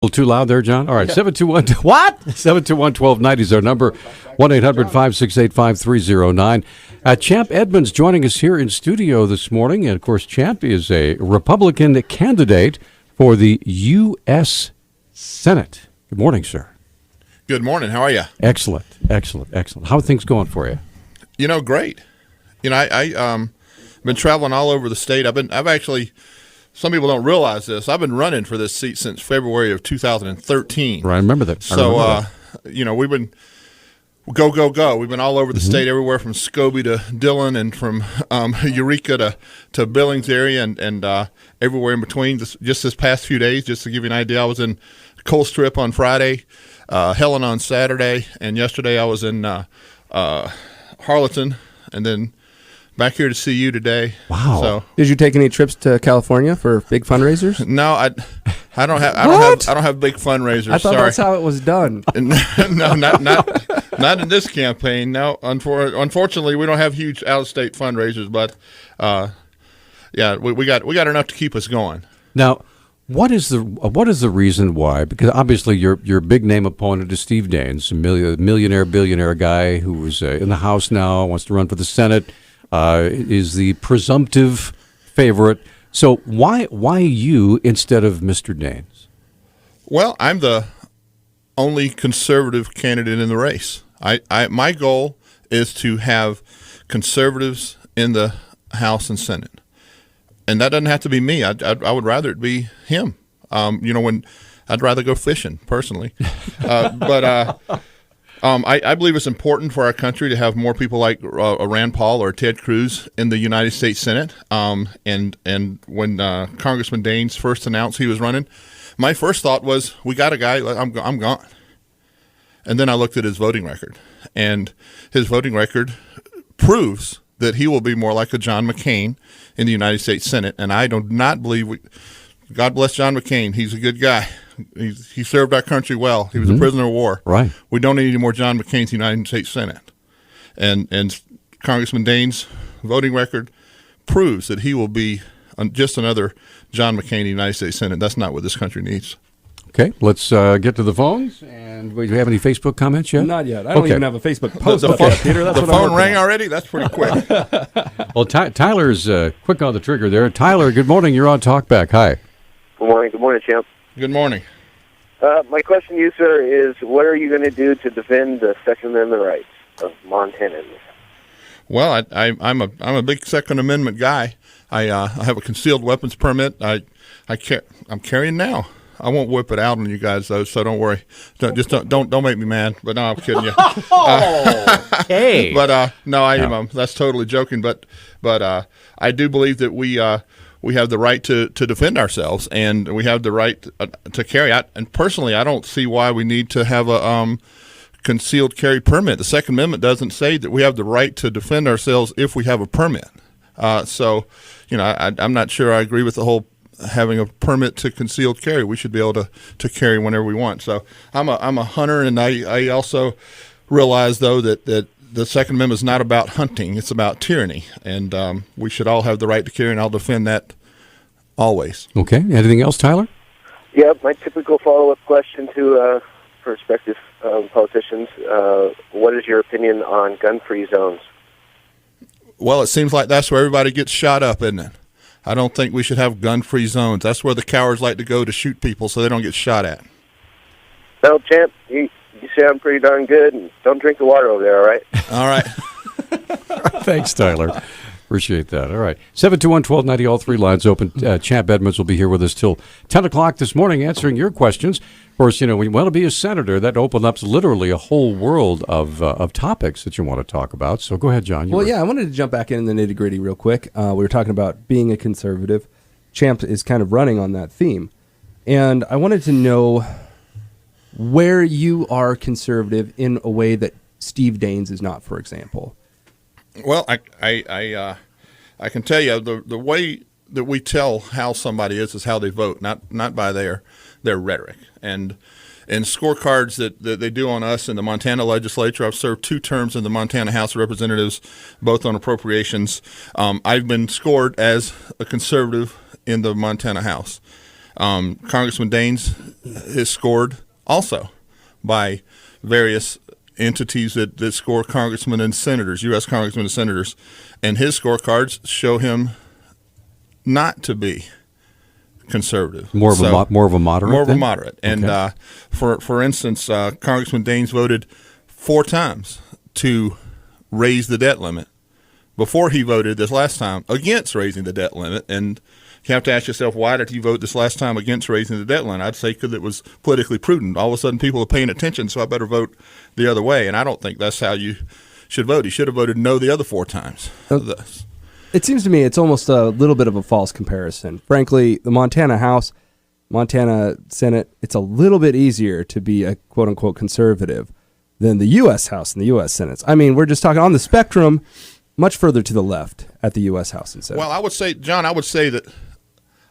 A little too loud there, John? All right, 721, what? 721-1290 is our number, 1-800-568-5309. Champ Edmunds joining us here in studio this morning. And, of course, Champ is a Republican candidate for the U.S. Senate. Good morning, sir. Good morning. How are you? Excellent. How are things going for you? You know, great. You know, I've been traveling all over the state. I've actually, some people don't realize this, I've been running for this seat since February of 2013. Right, I remember that. So, you know, we've been go. We've been all over the state, everywhere from Scobie to Dillon and from Eureka to Billings area and everywhere in between. Just this past few days, just to give you an idea, I was in Colstrip on Friday, Helen on Saturday, and yesterday I was in Harleton, and then back here to see you today. Wow! So, did you take any trips to California for big fundraisers? No, I don't have. I don't have big fundraisers. I thought that's how it was done. No, not in this campaign. No, unfortunately, we don't have huge out-of-state fundraisers. But yeah, we got enough to keep us going. Now, what is the reason why? Because obviously your big name opponent is Steve Daines, a billionaire guy who was in the House now, wants to run for the Senate. Is the presumptive favorite. So why you instead of Mr. Daines? Well, I'm the only conservative candidate in the race. My goal is to have conservatives in the House and Senate, and that doesn't have to be me. I would rather it be him. You know, when I'd rather go fishing personally, but. I believe it's important for our country to have more people like Rand Paul or Ted Cruz in the United States Senate. And when Congressman Daines first announced he was running, my first thought was, we got a guy, I'm gone. And then I looked at his voting record, and his voting record proves that he will be more like a John McCain in the United States Senate. And I do not believe God bless John McCain. He's a good guy. He served our country well. He was a prisoner of war. Right. We don't need any more John McCains in the United States Senate. And Congressman Daines' voting record proves that he will be just another John McCain in the United States Senate. That's not what this country needs. Okay, let's get to the phones. And do you have any Facebook comments yet? Not yet. I don't even have a Facebook post the up yet, Peter. That's the what phone rang already? That's pretty quick. Well, Tyler's quick on the trigger there. Tyler, good morning. You're on Talkback. Hi. Good morning. Good morning, Champ. Good morning. My question to you, sir, is what are you going to do to defend the Second Amendment rights of Montanans? Well, I'm a big Second Amendment guy. I have a concealed weapons permit. I'm carrying now. I won't whip it out on you guys though, so don't worry. Don't make me mad. But no, I'm kidding you. Hey. But no, that's totally joking. But I do believe that we have the right to defend ourselves, and we have the right to carry. And personally, I don't see why we need to have a concealed carry permit. The Second Amendment doesn't say that we have the right to defend ourselves if we have a permit. So, you know, I'm not sure I agree with the whole having a permit to concealed carry. We should be able to carry whenever we want. So I'm a hunter, and I also realize, though, that the Second Amendment is not about hunting. It's about tyranny, and we should all have the right to carry, and I'll defend that always. Okay. Anything else, Tyler? Yeah, my typical follow-up question to prospective politicians, what is your opinion on gun-free zones? Well, it seems like that's where everybody gets shot up, isn't it? I don't think we should have gun-free zones. That's where the cowards like to go to shoot people so they don't get shot at. Well, Champ, you sound pretty darn good, and don't drink the water over there, all right? All right. Thanks, Tyler. Appreciate that. All right. 721-1290, all three lines open. Champ Edmunds will be here with us till 10 o'clock this morning answering your questions. Of course, you know, when you want to be a senator, that opens up literally a whole world of topics that you want to talk about. So go ahead, John. Well, yeah, I wanted to jump back in the nitty-gritty real quick. We were talking about being a conservative. Champ is kind of running on that theme. And I wanted to know where you are conservative in a way that Steve Daines is not, for example. Well, I can tell you the way that we tell how somebody is how they vote, not by their rhetoric. And scorecards that they do on us in the Montana legislature, I've served 2 terms in the Montana House of Representatives, both on appropriations. I've been scored as a conservative in the Montana House. Congressman Daines is scored also by various entities that score congressmen and senators, U.S. congressmen and senators, and his scorecards show him not to be conservative. More of a moderate. More of then? a moderate. And Okay. for instance, Congressman Daines voted 4 times to raise the debt limit before he voted this last time against raising the debt limit. And you have to ask yourself, why did he vote this last time against raising the debt limit? I'd say because it was politically prudent. All of a sudden, people are paying attention, so I better vote the other way. And I don't think that's how you should vote. He should have voted no the other 4 times. It seems to me it's almost a little bit of a false comparison. Frankly, the Montana House, Montana Senate, it's a little bit easier to be a quote-unquote conservative than the U.S. House and the U.S. Senate. I mean, we're just talking on the spectrum, much further to the left at the U.S. House and Senate. Well, I would say, John, that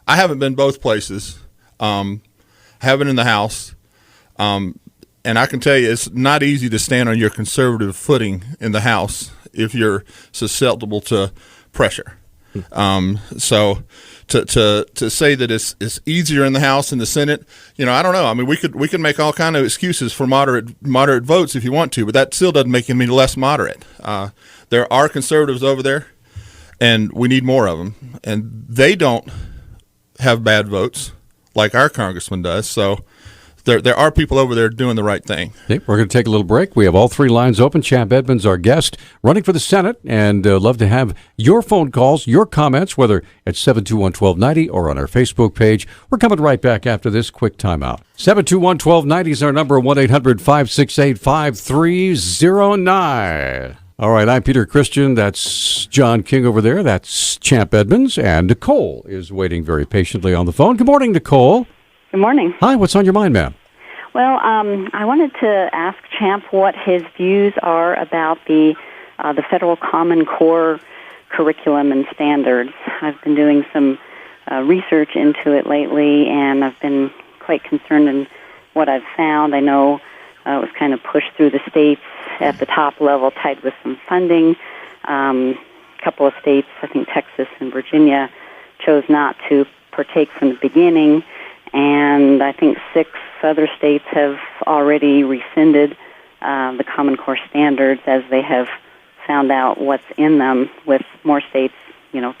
I haven't been both places. I haven't in the House. And I can tell you it's not easy to stand on your conservative footing in the House if you're susceptible to pressure. So to say that it's easier in the House and the Senate, I don't know. I mean, we could make all kind of excuses for moderate votes if you want to, but that still doesn't make me less moderate. There are conservatives over there, and we need more of them, and they don't have bad votes like our congressman does. So there are people over there doing the right thing. Okay, we're going to take a little break. We have all 3 lines open. Champ Edmunds, our guest, running for the Senate, and love to have your phone calls, your comments, whether at 721-1290 or on our Facebook page. We're coming right back after this quick timeout. 721-1290 is our number, 1-800-568-5309. All right, I'm Peter Christian. That's John King over there. That's Champ Edmunds. And Nicole is waiting very patiently on the phone. Good morning, Nicole. Good morning. Hi, what's on your mind, ma'am? Well, I wanted to ask Champ what his views are about the federal Common Core curriculum and standards. I've been doing some research into it lately, and I've been quite concerned in what I've found. I know it was kind of pushed through the states at the top level, tied with some funding. A couple of states, I think Texas and Virginia, chose not to partake from the beginning, and I think 6 other states have already rescinded the Common Core standards as they have found out what's in them, with more states,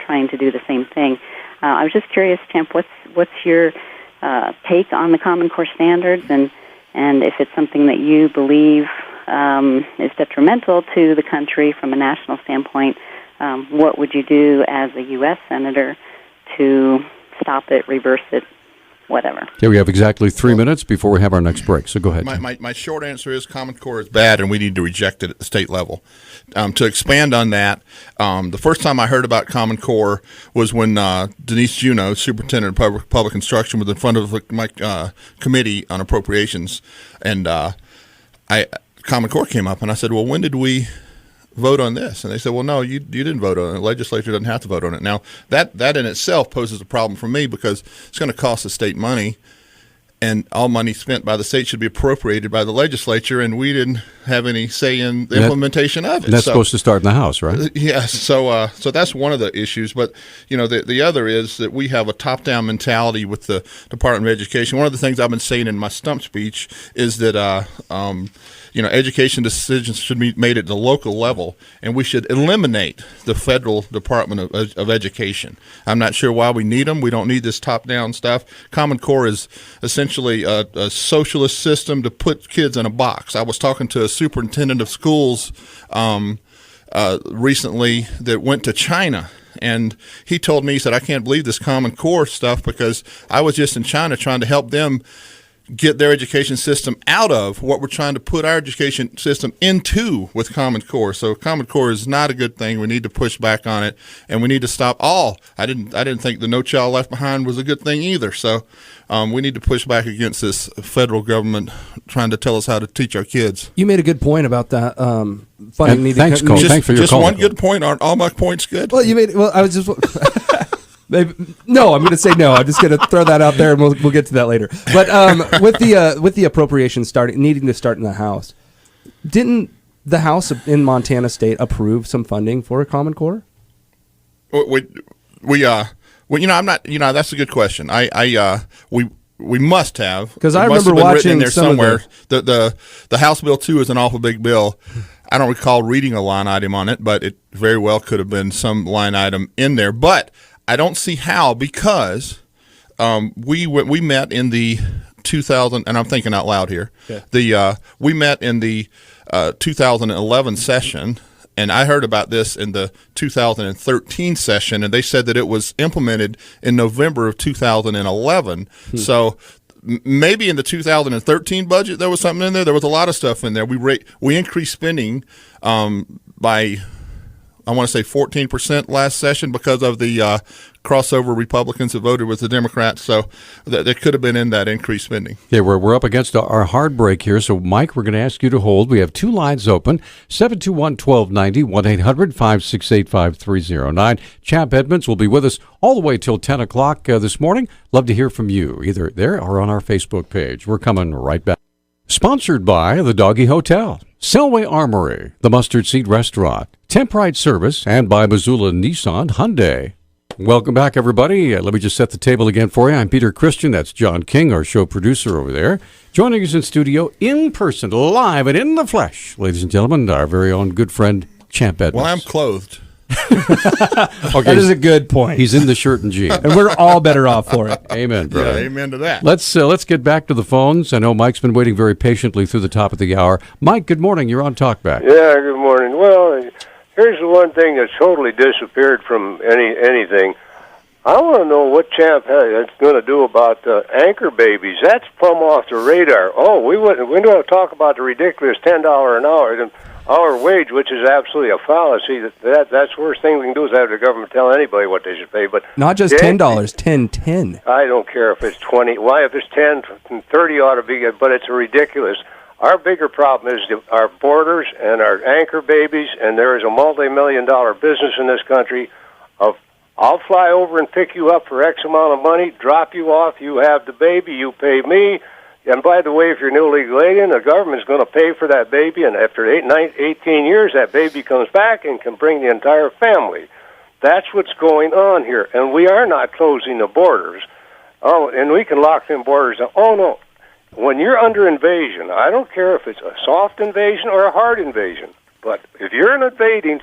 trying to do the same thing. I was just curious, Champ, what's your take on the Common Core standards, and if it's something that you believe is detrimental to the country from a national standpoint, what would you do as a U.S. Senator to stop it, reverse it, whatever? Okay, we have exactly 3 minutes before we have our next break, so go ahead. My short answer is Common Core is bad, and we need to reject it at the state level. To expand on that, the first time I heard about Common Core was when Denise Juneau, Superintendent of Public Instruction, was in front of my committee on appropriations, and Common Core came up, and I said, well, when did we vote on this? And they said, well, no, you didn't vote on it. The legislature doesn't have to vote on it. Now, that in itself poses a problem for me, because it's going to cost the state money, and all money spent by the state should be appropriated by the legislature, and we didn't have any say in the implementation of it. And that's supposed to start in the House, right? Yes. So that's one of the issues. But, the other is that we have a top-down mentality with the Department of Education. One of the things I've been saying in my stump speech is that education decisions should be made at the local level, and we should eliminate the federal Department of Education. I'm not sure why we need them. We don't need this top-down stuff. Common Core is essentially a socialist system to put kids in a box. I was talking to a superintendent of schools recently that went to China, and he told me, he said, I can't believe this Common Core stuff, because I was just in China trying to help them get their education system out of what we're trying to put our education system into with Common Core. So Common Core is not a good thing. We need to push back on it, and we need to stop all. I didn't think the No Child Left Behind was a good thing either. So we need to push back against this federal government trying to tell us how to teach our kids. You made a good point about that. Funding thanks, Cole. Thanks for your call. Just one good point. Aren't all my points good? Well, I was just. No, I'm going to say no. I'm just going to throw that out there, and we'll get to that later. But with the appropriations needing to start in the House, didn't the House in Montana State approve some funding for a Common Core? We Well, I'm not. That's a good question. We must have, because it I must remember have been written in watching there some somewhere. of The House Bill 2 is an awful big bill. I don't recall reading a line item on it, but it very well could have been some line item in there. But I don't see how, because we met in the 2000, and I'm thinking out loud here. Okay. We met in the 2011 session. And I heard about this in the 2013 session, and they said that it was implemented in November of 2011. So maybe in the 2013 budget there was something in there. There was a lot of stuff in there. We increased spending by, I want to say 14% last session because of the crossover Republicans that voted with the Democrats. So that could have been in that increased spending. Okay, we're up against our hard break here. So, Mike, we're going to ask you to hold. We have two lines open, 721-1290, 1-800-568-5309. Champ Edmonds will be with us all the way till 10 o'clock this morning. Love to hear from you, either there or on our Facebook page. We're coming right back. Sponsored by the Doggy Hotel, Selway Armory, the Mustard Seed Restaurant, Temprite Service, and by Missoula Nissan Hyundai. Welcome back, everybody. Let me just set the table again for you. I'm Peter Christian. That's John King, our show producer over there. Joining us in studio, in person, live and in the flesh, ladies and gentlemen, our very own good friend, Champ Edmonds. Well, I'm clothed. Okay, that is a good point. He's in the shirt and jeans. And we're all better off for it. Amen, brother. Yeah, amen to that. Let's get back to the phones. I know Mike's been waiting very patiently through the top of the hour. Mike, good morning. You're on Talkback. Yeah, good morning. Well, here's the one thing that's totally disappeared from anything. I want to know what Champ is going to do about anchor babies. That's plumb off the radar. Oh, we don't talk about the ridiculous $10 an hour wage, which is absolutely a fallacy. That's the worst thing we can do is have the government tell anybody what they should pay. But not just $10, $10. I don't care if it's 20. Why, if it's 10, 30 ought to be good, but it's ridiculous. Our bigger problem is our borders and our anchor babies, and there is a multi-million-dollar business in this country of I'll fly over and pick you up for X amount of money, drop you off, you have the baby, you pay me. And by the way, if you're an illegal alien, the government's going to pay for that baby, and after 18 years, that baby comes back and can bring the entire family. That's what's going on here, and we are not closing the borders. Oh, and we can lock them borders down. Oh, no. When you're under invasion, I don't care if it's a soft invasion or a hard invasion, but if you're being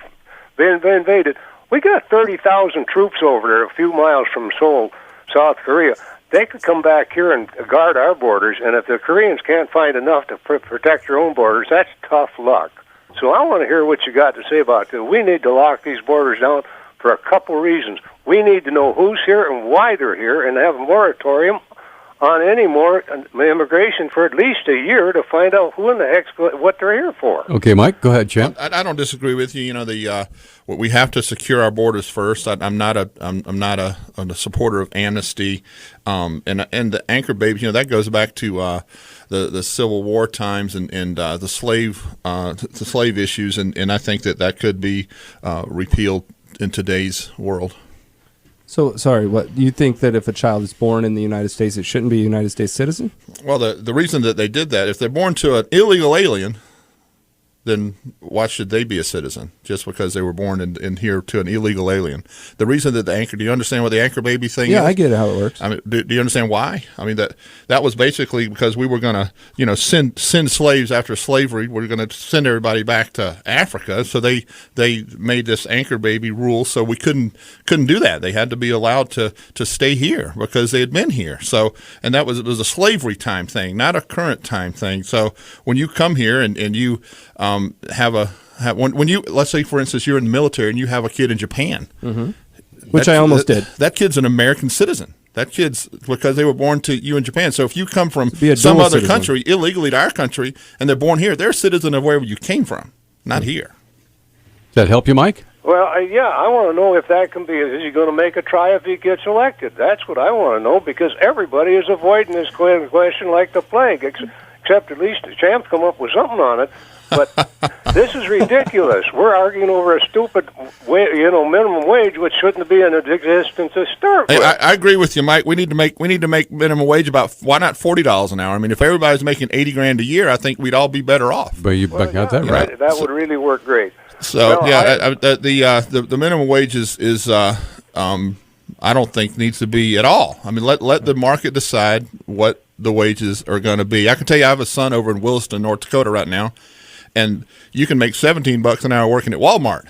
invaded, we got 30,000 troops over there a few miles from Seoul, South Korea. They could come back here and guard our borders, and if the Koreans can't find enough to protect their own borders, that's tough luck. So I want to hear what you got to say about this. We need to lock these borders down for a couple reasons. We need to know who's here and why they're here and have a moratorium on any more immigration for at least a year to find out who in the heck's what they're here for. Okay, Mike, go ahead, Champ. I don't disagree with you. We have to secure our borders first. I'm not a supporter of amnesty, and the anchor babies. That goes back to the Civil War times and the slave issues, and I think that could be repealed in today's world. So, sorry, what you think that if a child is born in the United States, it shouldn't be a United States citizen? Well, the reason that they did that, if they're born to an illegal alien, then why should they be a citizen just because they were born in here to an illegal alien? The reason that do you understand what the anchor baby thing is? Yeah, I get how it works. I mean, do you understand why? I mean, that was basically because we were going to, send slaves after slavery. We're going to send everybody back to Africa. So they made this anchor baby rule. So we couldn't do that. They had to be allowed to stay here because they had been here. So, and it was a slavery time thing, not a current time thing. So when you come here and you, when you, let's say for instance you're in the military and you have a kid in Japan, which I almost did. That kid's an American citizen. That kid's because they were born to you in Japan. So if you come from Be a some dual other citizen. country illegally to our country and they're born here, they're a citizen of wherever you came from, not here. Does that help you, Mike? Well, I want to know if that can be. Is he going to make a try if he gets elected? That's what I want to know because everybody is avoiding this question like the plague, except at least the Champ's come up with something on it. But this is ridiculous. We're arguing over a stupid, minimum wage, which shouldn't be in existence to start with. I agree with you, Mike. We need to make minimum wage about why not $40 an hour? I mean, if everybody's making $80,000 a year, I think we'd all be better off. But you got that right. That would really work great. So the minimum wage is I don't think needs to be at all. I mean, let the market decide what the wages are going to be. I can tell you, I have a son over in Williston, North Dakota, right now, and you can make $17 an hour working at Walmart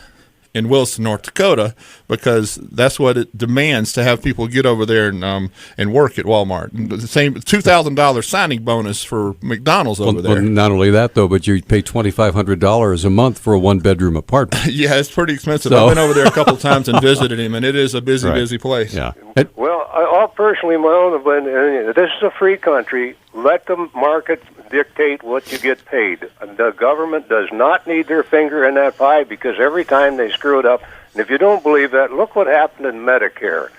in Williston, North Dakota, because that's what it demands to have people get over there and work at Walmart. And the same $2,000 signing bonus for McDonald's over there. Well, not only that though, but you pay $2,500 a month for a 1-bedroom apartment. Yeah, it's pretty expensive. So. I've been over there a couple of times and visited him, and it is a busy place. Yeah. Well, I'll personally, my own opinion, this is a free country. Let the market dictate what you get paid. The government does not need their finger in that pie, because every time they screw it up, and if you don't believe that, look what happened in Medicare.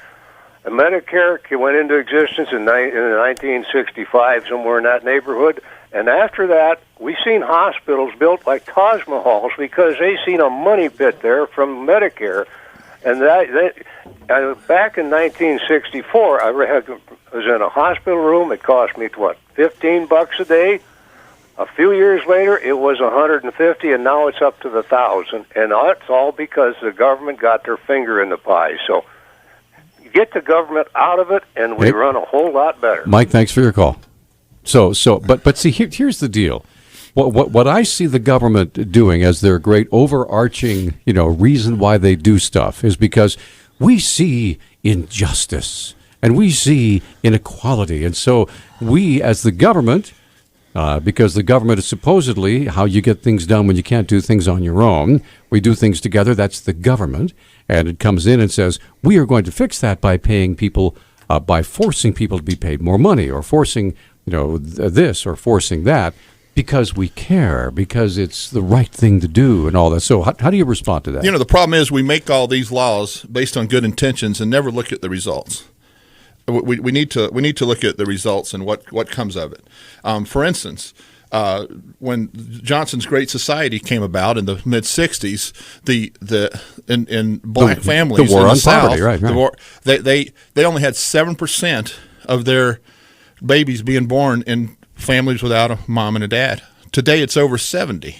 And Medicare went into existence in 1965, somewhere in that neighborhood, and after that, we seen hospitals built like Taj Mahals because they seen a money pit there from Medicare. And back in 1964, I was in a hospital room. It cost me, $15 a day. A few years later, it was $150, and now it's up to $1,000. And that's all because the government got their finger in the pie. So get the government out of it, and we run a whole lot better. Mike, thanks for your call. But see, here's the deal. What I see the government doing as their great overarching, reason why they do stuff is because we see injustice and we see inequality. And so we, as the government, because the government is supposedly how you get things done when you can't do things on your own, we do things together. That's the government. And it comes in and says, we are going to fix that by paying people, by forcing people to be paid more money, or forcing, this or forcing that. Because we care, because it's the right thing to do and all that. So how do you respond to that? The problem is we make all these laws based on good intentions and never look at the results. We need to look at the results and what comes of it. For instance, when Johnson's Great Society came about in the mid-'60s, in black families the war in the on South, poverty, right. The war, they only had 7% of their babies being born in families without a mom and a dad. Today it's over 70%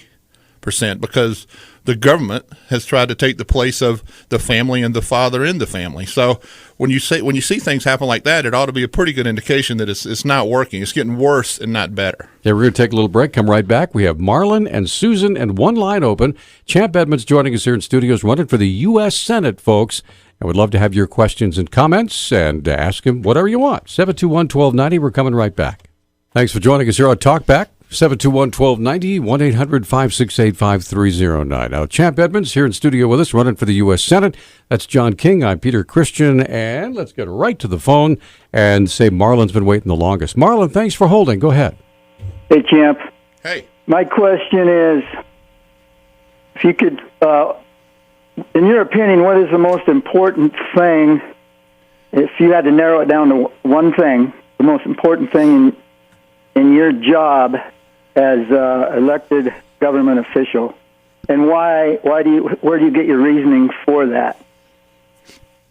because the government has tried to take the place of the family and the father in the family. So when you see things happen like that, it ought to be a pretty good indication that it's not working. It's getting worse and not better. Yeah, we're going to take a little break. Come right back. We have Marlon and Susan and one line open. Champ Edmonds joining us here in studios, running for the U.S. Senate, folks. I would love to have your questions and comments and ask him whatever you want. 721-1290. We're coming right back. Thanks for joining us here on Talkback. 721-1290, 1-800-568-5309. Now, Champ Edmonds here in studio with us, running for the U.S. Senate. That's John King. I'm Peter Christian. And let's get right to the phone and say Marlon's been waiting the longest. Marlon, thanks for holding. Go ahead. Hey, Champ. Hey. My question is, if you could, in your opinion, what is the most important thing, if you had to narrow it down to one thing, the most important thing in your job as elected government official, and where do you get your reasoning for that?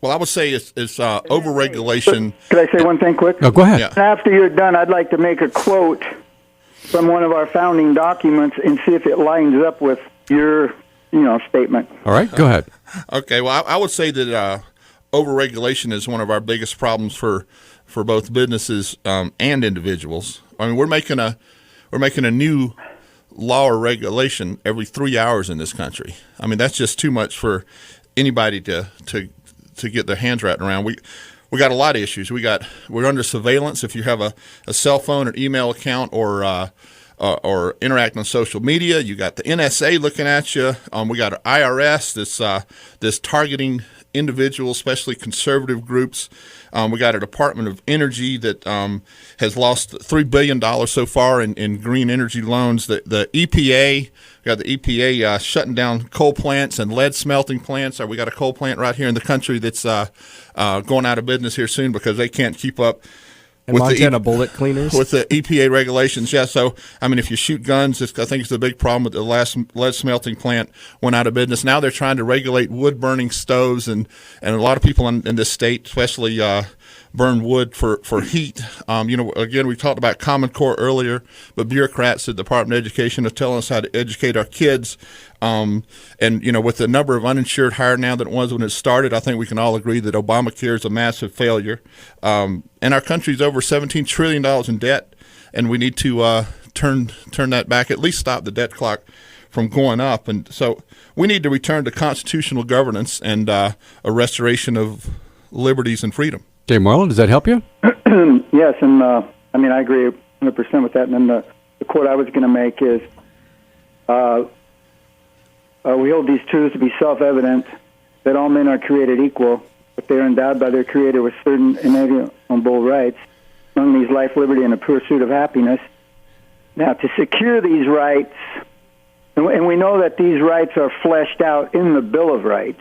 Well, I would say it's overregulation. Could I say one thing quick? No, go ahead. Yeah. After you're done, I'd like to make a quote from one of our founding documents and see if it lines up with your, statement. All right, go ahead. Okay, well, I would say that overregulation is one of our biggest problems for both businesses and individuals. I mean, we're making a new law or regulation every 3 hours in this country. I mean, that's just too much for anybody to get their hands wrapped around. We got a lot of issues. We're under surveillance. If you have a cell phone or email account or interact on social media, you got the NSA looking at you. We got an IRS that's targeting individuals, especially conservative groups. We got a Department of Energy that has lost $3 billion so far in green energy loans. The EPA, we got the EPA shutting down coal plants and lead smelting plants. We got a coal plant right here in the country that's going out of business here soon because they can't keep up And with Montana bullet cleaners? with the EPA regulations. Yeah, so, I mean, if you shoot guns, I think it's the big problem with the last lead smelting plant went out of business. Now they're trying to regulate wood-burning stoves, and a lot of people in this state, especially burn wood for heat. Again, we talked about Common Core earlier, but bureaucrats at the Department of Education are telling us how to educate our kids. And with the number of uninsured higher now than it was when it started, I think we can all agree that Obamacare is a massive failure. And our country's over $17 trillion in debt, and we need to turn that back, at least stop the debt clock from going up. And so we need to return to constitutional governance and a restoration of liberties and freedom. Okay, Marlon, does that help you? Yes, and I agree 100% with that. And then the quote I was going to make is, we hold these truths to be self-evident, that all men are created equal, but they are endowed by their Creator with certain inalienable rights, among these life, liberty, and the pursuit of happiness. Now, to secure these rights, and we know that these rights are fleshed out in the Bill of Rights.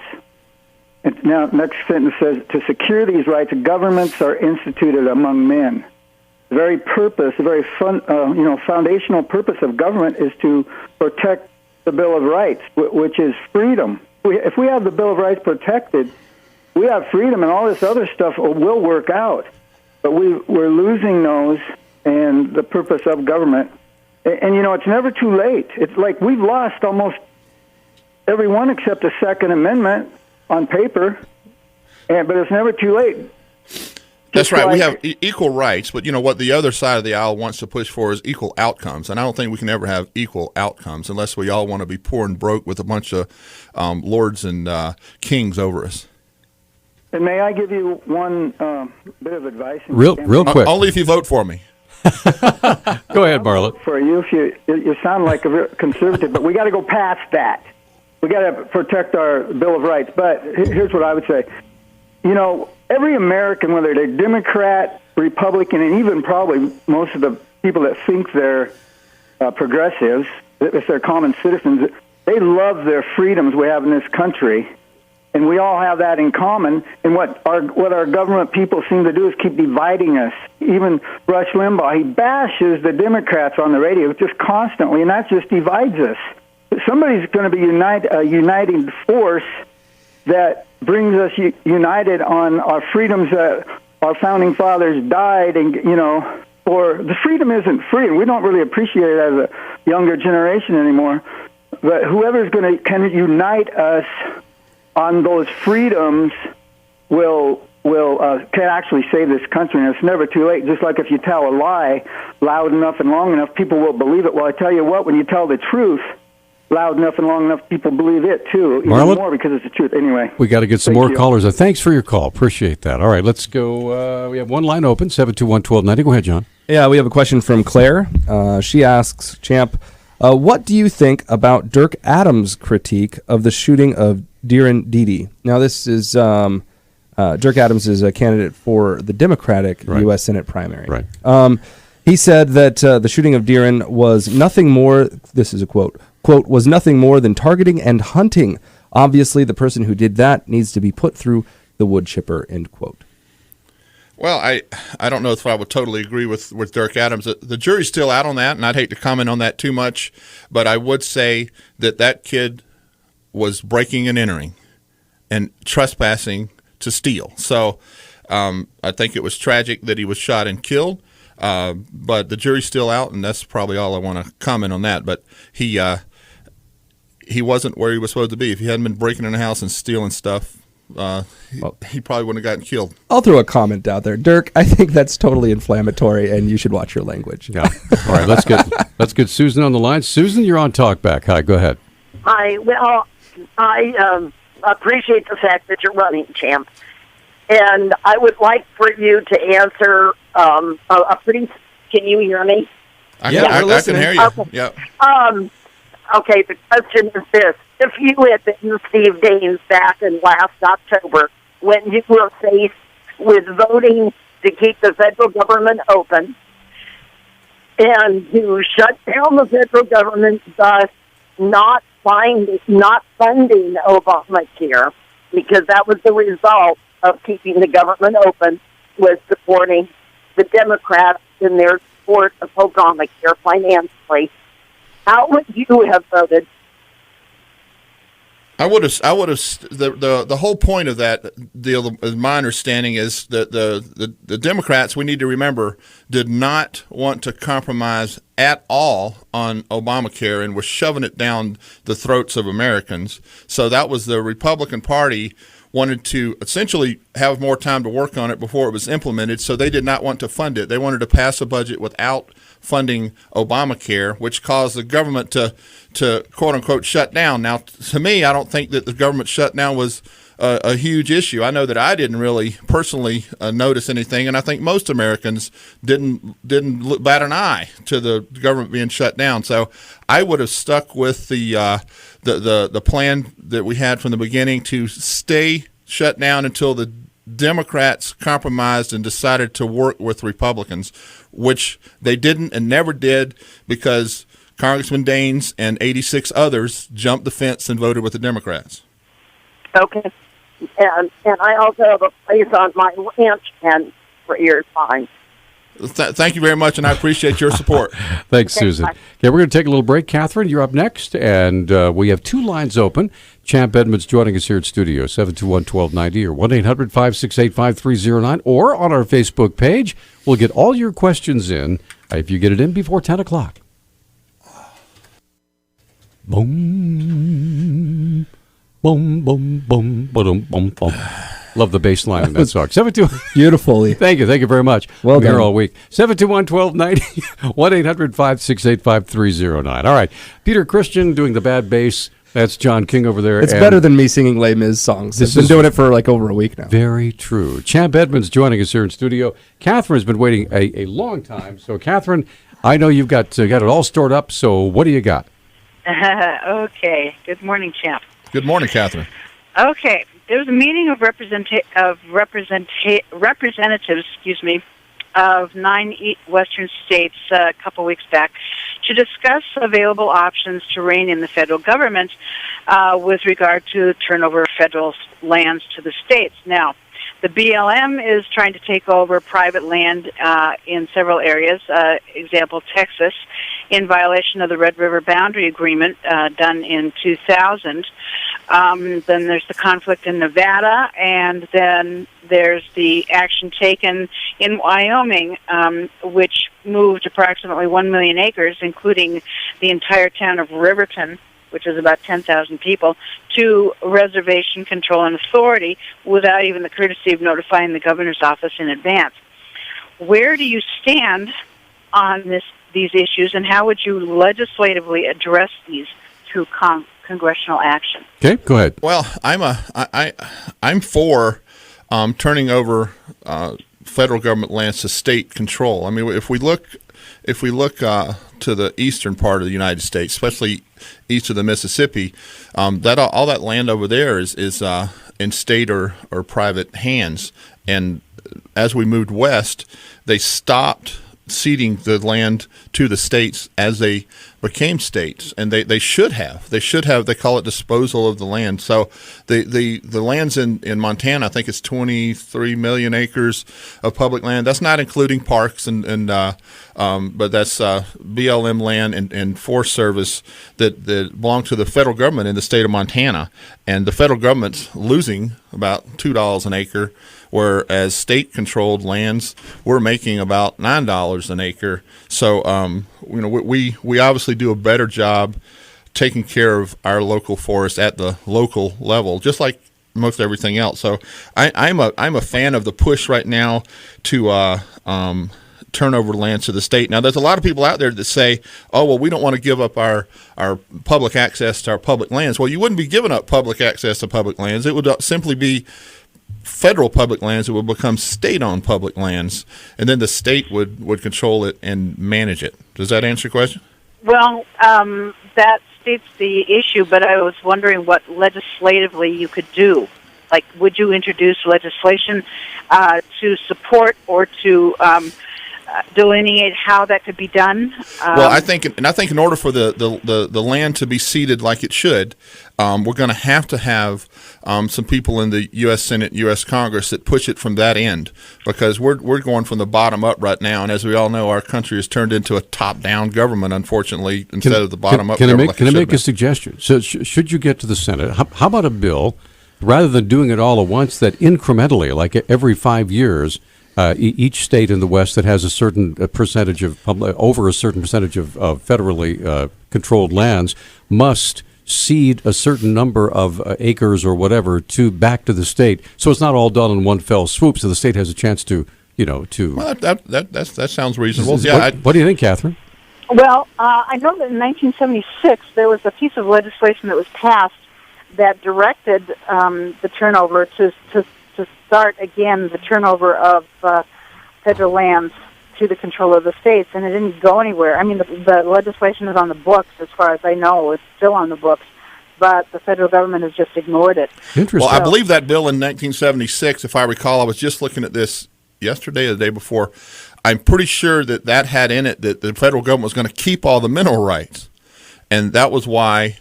And now, next sentence says, to secure these rights, governments are instituted among men. The very purpose, the very foundational purpose of government is to protect the Bill of Rights, which is freedom. If we have the Bill of Rights protected, we have freedom, and all this other stuff will work out. But we're losing those and the purpose of government. And it's never too late. It's like we've lost almost every one except the Second Amendment on paper, but it's never too late. That's right. We have equal rights, but what the other side of the aisle wants to push for is equal outcomes. And I don't think we can ever have equal outcomes unless we all want to be poor and broke with a bunch of lords and kings over us. And may I give you one bit of advice? Real quick. Only if you vote for me. Go ahead, Marlon. For you, you sound like a conservative, but we got to go past that. We got to protect our Bill of Rights. But here's what I would say. Every American, whether they're Democrat, Republican, and even probably most of the people that think they're progressives, if they're common citizens, they love their freedoms we have in this country. And we all have that in common. And what our government people seem to do is keep dividing us. Even Rush Limbaugh, he bashes the Democrats on the radio just constantly, and that just divides us. Somebody's going to be a uniting force that brings us united on our freedoms that our founding fathers died, and for the freedom isn't free, and we don't really appreciate it as a younger generation anymore. But whoever's can unite us on those freedoms can actually save this country, and it's never too late. Just like if you tell a lie loud enough and long enough, people will believe it. Well, I tell you what, when you tell the truth loud enough and long enough, people believe it too, even Marlon? more because it's the truth. Anyway, We got to get some more callers. Thanks for your call. Appreciate that. All right, let's go. We have one line open, 721-1290. Go ahead, John. Yeah, we have a question from Claire. She asks, Champ, what do you think about Dirk Adams' critique of the shooting of Darren Dede? Now, this is Dirk Adams is a candidate for the Democratic U.S. Senate primary. Right. He said that the shooting of Darren was nothing more, this is a quote, was nothing more than targeting and hunting. Obviously, the person who did that needs to be put through the wood chipper, end quote. Well, I don't know if I would totally agree with Dirk Adams. The jury's still out on that, and I'd hate to comment on that too much, but I would say that kid was breaking and entering and trespassing to steal. So I think it was tragic that he was shot and killed, but the jury's still out, and that's probably all I want to comment on that. But he wasn't where he was supposed to be. If he hadn't been breaking in the house and stealing stuff, he probably wouldn't have gotten killed. I'll throw a comment out there. Dirk, I think that's totally inflammatory, and you should watch your language. Yeah. All right, let's get Susan on the line. Susan, you're on Talkback. Hi, go ahead. Hi. Well, I appreciate the fact that you're running, Champ. And I would like for you to answer a pretty... Can you hear me? I can hear you. Okay. Yeah. Okay, the question is this. If you had been Steve Daines back in last October, when you were faced with voting to keep the federal government open and to shut down the federal government, thus not funding Obamacare, because that was the result of keeping the government open, was supporting the Democrats in their support of Obamacare financially. How would you have voted? I would have. The whole point of that deal, as my understanding, is that the Democrats, we need to remember, did not want to compromise at all on Obamacare and were shoving it down the throats of Americans. So that was the Republican Party wanted to essentially have more time to work on it before it was implemented, so they did not want to fund it. They wanted to pass a budget without funding Obamacare, which caused the government to quote-unquote shut down. Now, to me, I don't think that the government shutdown was a huge issue. I know that I didn't really personally notice anything, and I think most Americans didn't bat an eye to the government being shut down. So I would have stuck with the plan that we had from the beginning to stay shut down until the Democrats compromised and decided to work with Republicans, which they didn't and never did because Congressman Daines and 86 others jumped the fence and voted with the Democrats. Okay. And I also have a place on my ranch and for your time. Thank you very much, and I appreciate your support. Thanks, Okay, Susan. bye. Okay, we're going to take a little break. Catherine, you're up next, and we have two lines open. Champ Edmonds joining us here at studio, 721-1290 or 1-800-568-5309, or on our Facebook page. We'll get all your questions in if you get it in before 10 o'clock. Boom, boom, boom, boom, boom, boom, boom. Love the bass line in that song. 721. Beautifully. Thank you very much. Well We're here done. all week. 721-1290, 1-800-568-5309. All right, Peter Christian doing the bad bass. That's John King over there. It's and better than me singing Les Mis songs. This I've been is- doing it for like over a week now. Very true. Champ Edmonds joining us here in studio. Catherine has been waiting a long time. So, Catherine, I know you've got it all stored up. So, what do you got? Okay. Good morning, Champ. Good morning, Catherine. Okay. There was a meeting of representatives, of 9 western states a couple weeks back to discuss available options to rein in the federal government with regard to turnover of federal lands to the states. Now, the BLM is trying to take over private land in several areas, example, Texas, in violation of the Red River Boundary Agreement done in 2000. Then there's the conflict in Nevada, and then there's the action taken in Wyoming, which moved approximately 1 million acres, including the entire town of Riverton, which is about 10,000 people, to reservation control and authority without even the courtesy of notifying the governor's office in advance. Where do you stand on these issues, and how would you legislatively address these through congressional action? Okay, go ahead. Well, I'm for turning over federal government lands to state control. I mean, if we look to the eastern part of the United States, especially east of the Mississippi, all that land over there is in state or private hands. And as we moved west, they stopped ceding the land to the states as they became states, and they should have. They call it disposal of the land. So the lands in Montana, I think it's 23 million acres of public land. That's not including parks but that's BLM land and Forest Service that belong to the federal government in the state of Montana, and the federal government's losing about $2 an acre, whereas state-controlled lands we're making about $9 an acre. So we obviously do a better job taking care of our local forests at the local level, just like most everything else. So I'm a fan of the push right now to turn over lands to the state. Now, there's a lot of people out there that say, oh, well, we don't want to give up our public access to our public lands. Well, you wouldn't be giving up public access to public lands. It would simply be federal public lands. It would become state-owned public lands, and then the state would control it and manage it. Does that answer your question? Well, that states the issue, but I was wondering what legislatively you could do. Like, would you introduce legislation to support or to delineate how that could be done? Well, I think in order for the land to be seated like it should, we're going to have some people in the U.S. Senate, U.S. Congress that push it from that end, because we're going from the bottom up right now, and as we all know, our country has turned into a top-down government, unfortunately, instead of the bottom-up government. Can I make a suggestion? So, should you get to the Senate, how about a bill, rather than doing it all at once, that incrementally, like every 5 years, each state in the West that has a certain percentage of over a certain percentage of federally controlled lands must cede a certain number of acres or whatever back to the state, so it's not all done in one fell swoop. So the state has a chance to. Well, that sounds reasonable. What do you think, Catherine? Well, I know that in 1976 there was a piece of legislation that was passed that directed the turnover to start again the turnover of federal lands to the control of the states, and it didn't go anywhere. I mean, the legislation is on the books, as far as I know. It's still on the books, but the federal government has just ignored it. Interesting. Well, I believe that bill in 1976, if I recall, I was just looking at this yesterday or the day before, I'm pretty sure that had in it that the federal government was going to keep all the mineral rights, and that was why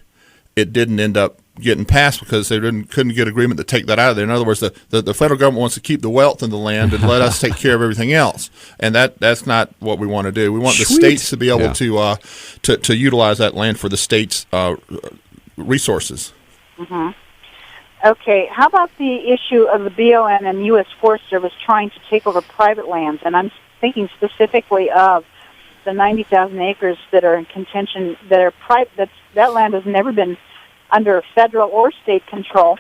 it didn't end up getting passed, because they couldn't get agreement to take that out of there. In other words, the federal government wants to keep the wealth in the land and let us take care of everything else, and that's not what we want to do. We want the states to be able to utilize that land for the states' resources. Mm-hmm. Okay, how about the issue of the BLM and U.S. Forest Service trying to take over private lands? And I'm thinking specifically of the 90,000 acres that are in contention, that are private. That land has never been under federal or state control.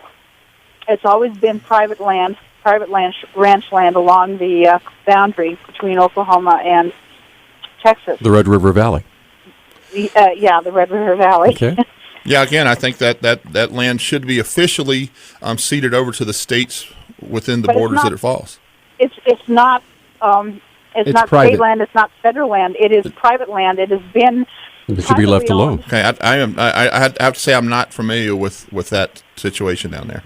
It's always been private land, ranch land along the boundary between Oklahoma and Texas. The Red River Valley. The Red River Valley. Okay. Yeah, again, I think that land should be officially ceded over to the states within the borders that it falls. It's not. It's not private. state land. It's not federal land. It is private land. It has been. It should be left alone. Okay, I have to say I'm not familiar with that situation down there.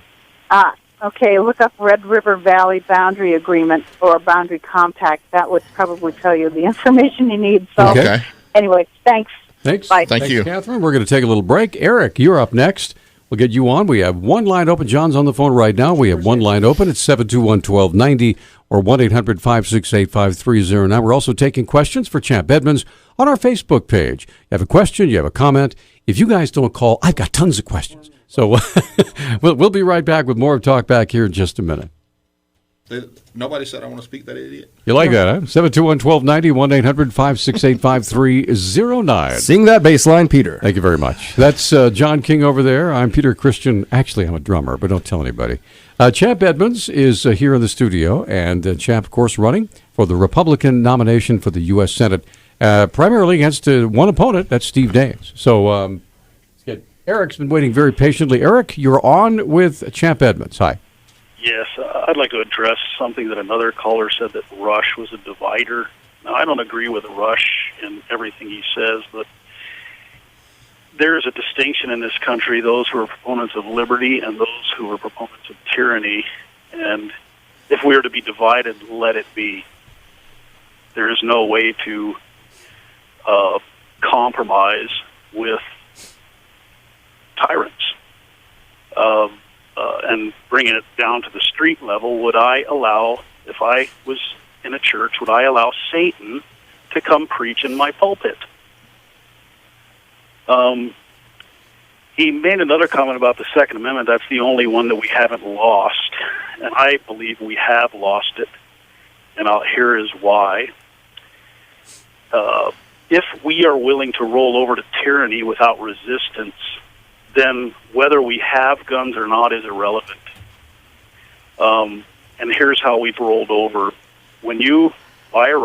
Okay. Look up Red River Valley Boundary Agreement or Boundary Compact. That would probably tell you the information you need. So, okay. Anyway, thanks. Thanks. Bye. Thank you, Catherine. We're going to take a little break. Eric, you're up next. We'll get you on. We have one line open. John's on the phone right now. We have one line open. It's 721-1290 or 1-800-568-5309. We're also taking questions for Champ Edmunds on our Facebook page. You have a question, you have a comment. If you guys don't call, I've got tons of questions. So we'll be right back with more of Talk Back here in just a minute. Nobody said I want to speak that idiot. You like that, huh? 721-1290, 1-800-568-5309. Sing that bass line, Peter. Thank you very much. That's John King over there. I'm Peter Christian. Actually, I'm a drummer, but don't tell anybody. Champ Edmunds is here in the studio, and Champ, of course, running for the Republican nomination for the U.S. Senate, primarily against one opponent, that's Steve Daines. So let's get Eric's been waiting very patiently. Eric, you're on with Champ Edmunds. Hi. Yes, I'd like to address something that another caller said, that Rush was a divider. Now, I don't agree with Rush in everything he says, but there is a distinction in this country, those who are proponents of liberty and those who are proponents of tyranny. And if we are to be divided, let it be. There is no way to compromise with tyrants. And bringing it down to the street level, would I allow, if I was in a church, would I allow Satan to come preach in my pulpit? He made another comment about the Second Amendment. That's the only one that we haven't lost, and I believe we have lost it, and here is why. If we are willing to roll over to tyranny without resistance, then whether we have guns or not is irrelevant. And here's how we've rolled over. When you buy a